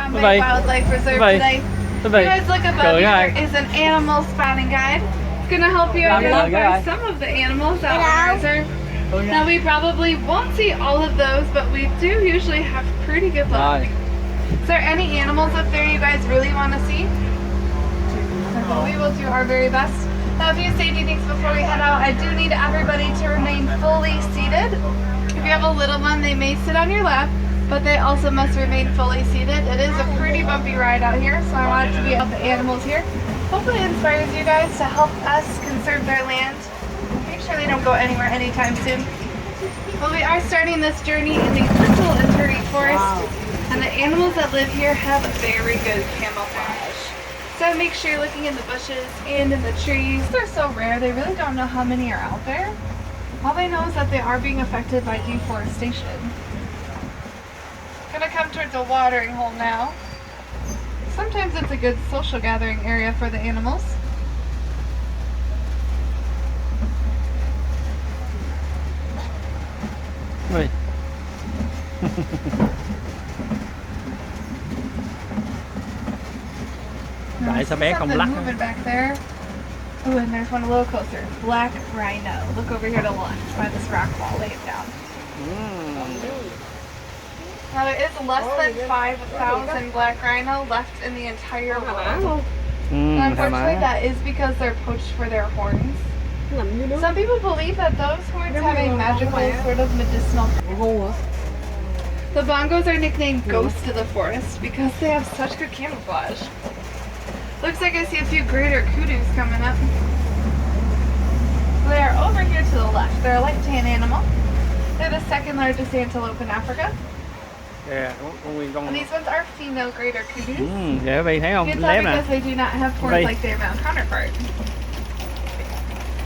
Palm Bay Wildlife Reserve today. You guys look above you, there is an animal spotting guide. It's going to help you identify some of the animals out in the reserve. Now we probably won't see all of those, but we do usually have pretty good luck. Is there any animals up there you guys really want to see? Well, we will do our very best. Now, a few safety things before we head out. I do need everybody to remain fully seated. If you have a little one, they may sit on your lap, but they also must remain fully seated. It is a pretty bumpy ride out here, so I wanted to be out the animals here. Hopefully it inspires you guys to help us conserve their land. Make sure they don't go anywhere anytime soon. Well, we are starting this journey in the Little Eternity Forest, and the animals that live here have very good camouflage. So make sure you're looking in the bushes and in the trees. They're so rare, they really don't know how many are out there. All they know is that they are being affected by deforestation. Gonna come towards a watering hole now. Sometimes it's a good social gathering area for the animals. Wait. Tại sao bé không lắc? Moving back there. Oh, and there's one a little closer. Black rhino. Look over here to the left by this rock wall. Lay it down. Now there is less than 5,000 black rhino left in the entire world. Unfortunately, that is because they're poached for their horns. Some people believe that those horns have a magical sort of medicinal. The bongos are nicknamed ghosts of the forest because they have such good camouflage. Looks like I see a few greater kudus coming up. They are over here to the left. They're a light tan animal. They're the second largest antelope in Africa. Yeah, and these ones are female greater kudus. Dạ, vì thấy không? You can tell because they do not have horns like their male counterpart.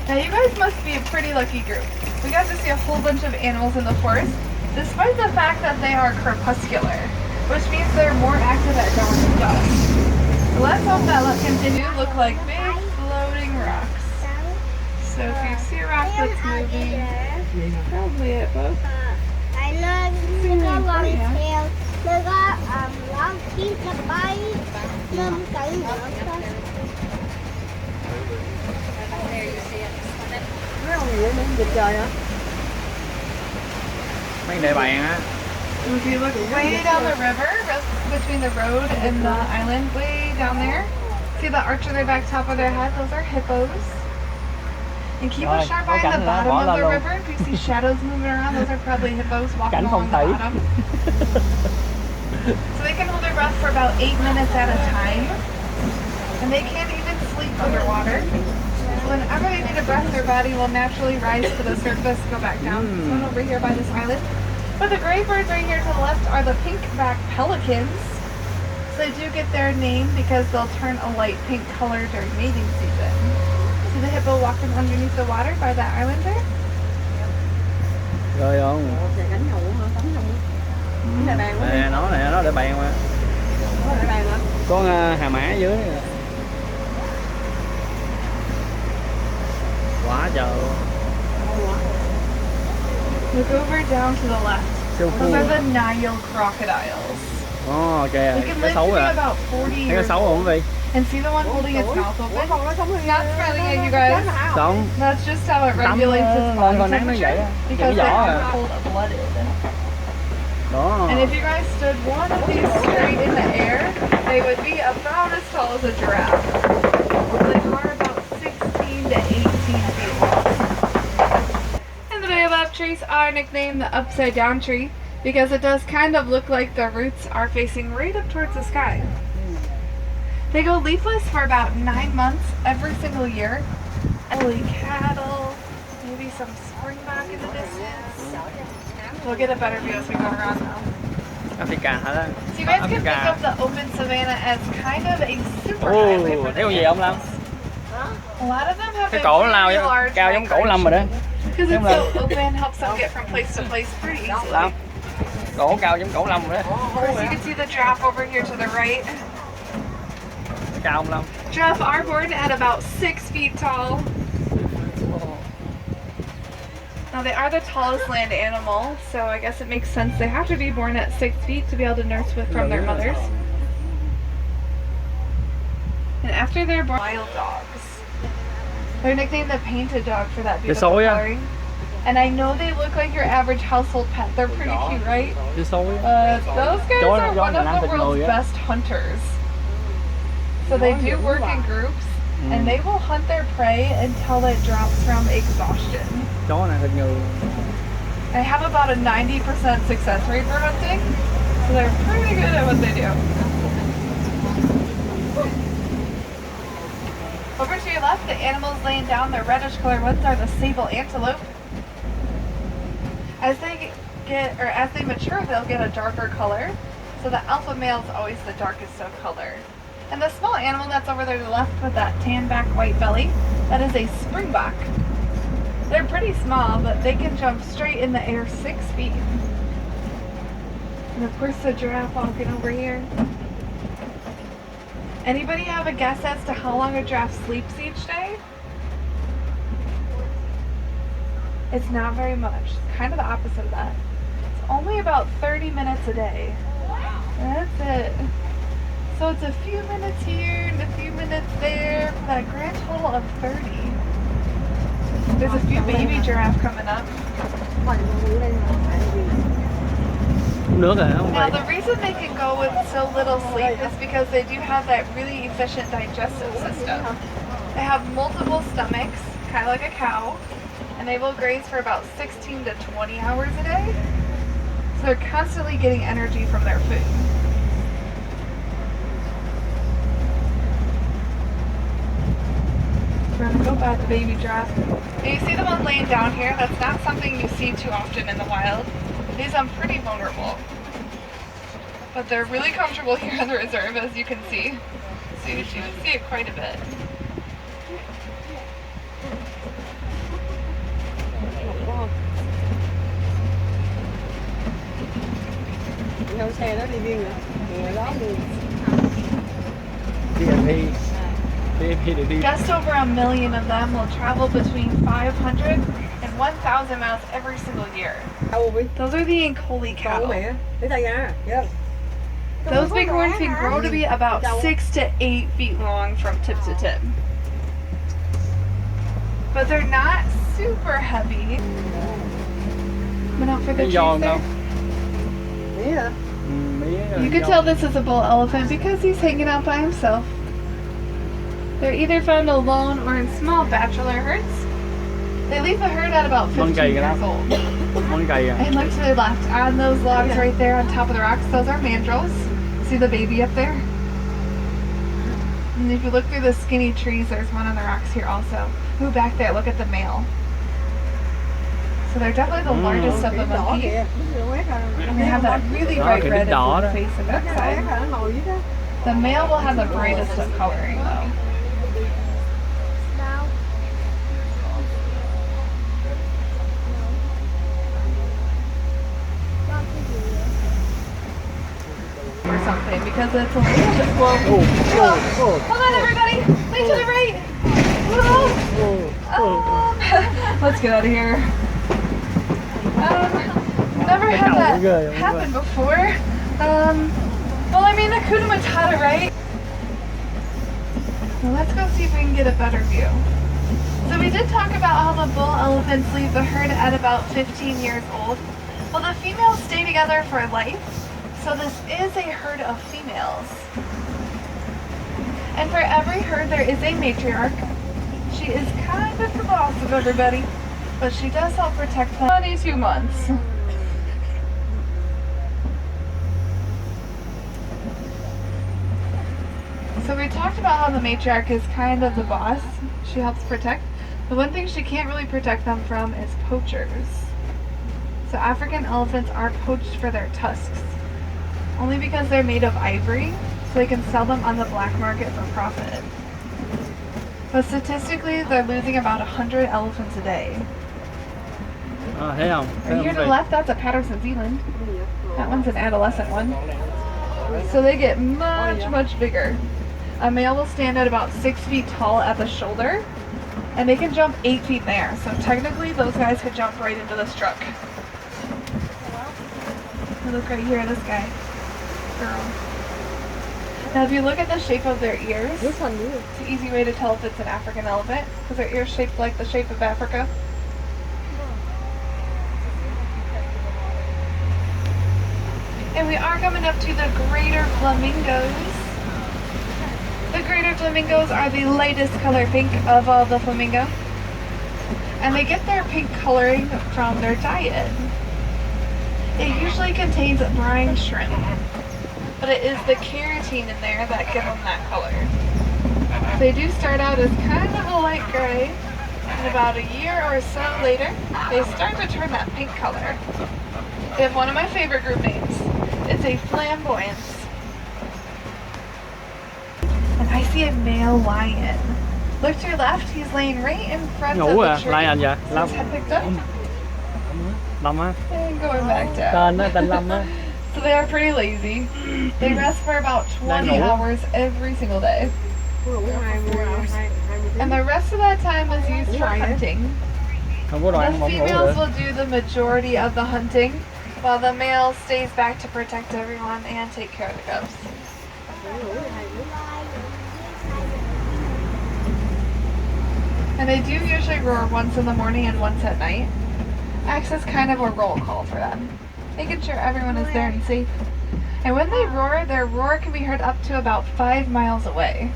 Now you guys must be a pretty lucky group. We got to see a whole bunch of animals in the forest, despite the fact that they are crepuscular, which means they're more active at dawn than dusk. So let's hope that will continue to look like big floating rocks. So if you see a rock that's moving, probably it, bud. Mấy đề bàn á. If you look way down the river, between the road and the island, way down there, see the arch on their back top of their head? Those are hippos. And keep a sharp eye on the bottom of the river. If you see shadows moving around, those are probably hippos walking along the bottom. So they can hold their breath for about 8 minutes at a time. And they can't even sleep underwater. Whenever they need a breath, their body will naturally rise to the surface, go back down. This one over here by this island. But the gray birds right here to the left are the pink-back pelicans. So they do get their name because they'll turn a light pink color during mating season. See the hippo walking underneath the water by that island there? Rồi không? Nè, nó để bàn mà. Con hà mã ở dưới. Quá trời. Look over down to the left. Those are the Nile crocodiles. Oh, kìa, They can live to be about 40 years old. And see the one holding its mouth open? It's not smiling at you guys. Không. That's just how it regulates its body temperature. Because they are cold-blooded. And if you guys stood one of these straight in the air, they would be about as tall as a giraffe. They are about 16 to 18 feet long. And the baobab trees are nicknamed the upside down tree because it does kind of look like the roots are facing right up towards the sky. They go leafless for about 9 months every single year. Holy cattle, maybe some springbok in the distance. We'll get a better view as we go around though. Africa hả đó? So you guys can think of the open savanna as kind of a super highway for thấy con gì không Lâm? A lot of them have Cái cổ nó lao cao giống cổ Lâm rồi đó. Because it's so open, helps them get from place to place pretty easily. Cổ cao giống cổ Lâm rồi đó. Of course, you can see the giraffe over here to the right. Cao không Lâm? Giraffe are born at about 6 feet tall. Now they are the tallest land animal, so I guess it makes sense they have to be born at 6 feet to be able to nurse with from their mothers. And after they're born, wild dogs. They're nicknamed the painted dog for that beautiful coloring. And I know they look like your average household pet. They're pretty cute, right? Those guys are one of the world's best hunters. So they do work in groups, and they will hunt their prey until it drops from exhaustion. They have about a 90% success rate for hunting, so they're pretty good at what they do. Over to your left, the animals laying down, the reddish colored ones are the sable antelope. As they mature, they'll get a darker color. So the alpha male is always the darkest of color. And the small animal that's over there to the left with that tan back white belly, that is a springbok. They're pretty small, but they can jump straight in the air 6 feet. And of course the giraffe walking over here. Anybody have a guess as to how long a giraffe sleeps each day? It's not very much. It's kind of the opposite of that. It's only about 30 minutes a day. That's it. So it's a few minutes here and a few minutes there for that grand total of 30. There's a few baby giraffe coming up. Now the reason they can go with so little sleep is because they do have that really efficient digestive system. They have multiple stomachs, kind of like a cow. And they will graze for about 16 to 20 hours a day. So they're constantly getting energy from their food. We're going to go back to baby giraffe. And you see the one laying down here? That's not something you see too often in the wild. These are pretty vulnerable. But they're really comfortable here in the reserve, as you can see. So you can see it quite a bit. Just over 1 million of them will travel between 500 and 1,000 miles every single year. Those are the Ankoli cattle. Those bighorns can grow to be about 6 to 8 feet long from tip to tip. But they're not super heavy. But not for the trees there. Yeah. You can tell this is a bull elephant because he's hanging out by himself. They're either found alone or in small bachelor herds. They leave the herd at about 15 years old. And look to the left, on those logs right there on top of the rocks, those are mandrills. See the baby up there? And if you look through the skinny trees, there's one on the rocks here also. Ooh, back there, look at the male. So they're definitely the largest of the monkey. And they have that really bright red and blue face and backside. The male will have the brightest of coloring though. Or something because it's a little bit slow. Hold on everybody! Wait to the right! Let's get out of here. Never had that happen before. Well, I mean, Hakuna Matata, right? Well, let's go see if we can get a better view. So we did talk about how the bull elephants leave the herd at about 15 years old. Well, the females stay together for life, so this is a herd of females. And for every herd, there is a matriarch. She is kind of the boss of everybody, but she does help protect them. 22 months. So we talked about how the matriarch is kind of the boss. She helps protect. The one thing she can't really protect them from is poachers. So African elephants are poached for their tusks, only because they're made of ivory, so they can sell them on the black market for profit. But statistically, they're losing about 100 elephants a day. Right here to the left, that's a Patterson Zealand. That one's an adolescent one. So they get much bigger. A male will stand at about 6 feet tall at the shoulder, and they can jump 8 feet in the air. So technically, those guys could jump right into this truck. Look right here, this guy. Girl. Now if you look at the shape of their ears, it's an easy way to tell if it's an African elephant, because their ears shaped like the shape of Africa. And we are coming up to the greater flamingos. The greater flamingos are the lightest color pink of all the flamingo. And they get their pink coloring from their diet. It usually contains brine shrimp, but it is the keratin in there that gives them that color. They do start out as kind of a light gray, and about a year or so later, they start to turn that pink color. They have one of my favorite group names. It's a flamboyance. And I see a male lion. Look to your left, he's laying right in front of the tree. Lion vậy? So his head picked up. Lâm á. And going back down. Tên á, tên Lâm á. So they are pretty lazy. They rest for about 20 hours every single day. And the rest of that time is used for hunting. The females will do the majority of the hunting, while the male stays back to protect everyone and take care of the cubs. And they do usually roar once in the morning and once at night. Acts as kind of a roll call for them, making sure everyone is there and safe. And when they roar, their roar can be heard up to about 5 miles away.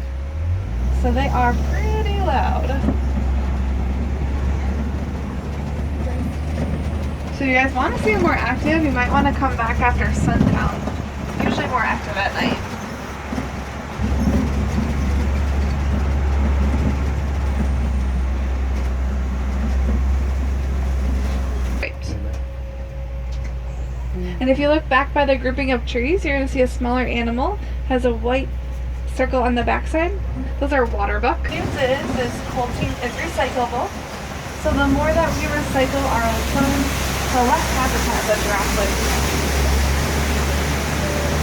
So they are pretty loud. So you guys want to see them more active, you might want to come back after sundown. Usually more active at night. And if you look back by the grouping of trees, you're going to see a smaller animal has a white circle on the backside. Those are water buck. The good news is quilting is recyclable. So the more that we recycle our own clones, the less habitat the giraffe lives in.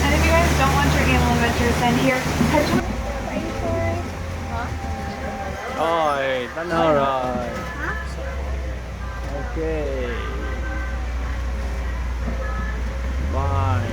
And if you guys don't want your animal adventures, then here, head to Rồi, ta nơ rồi. Ok. Bye.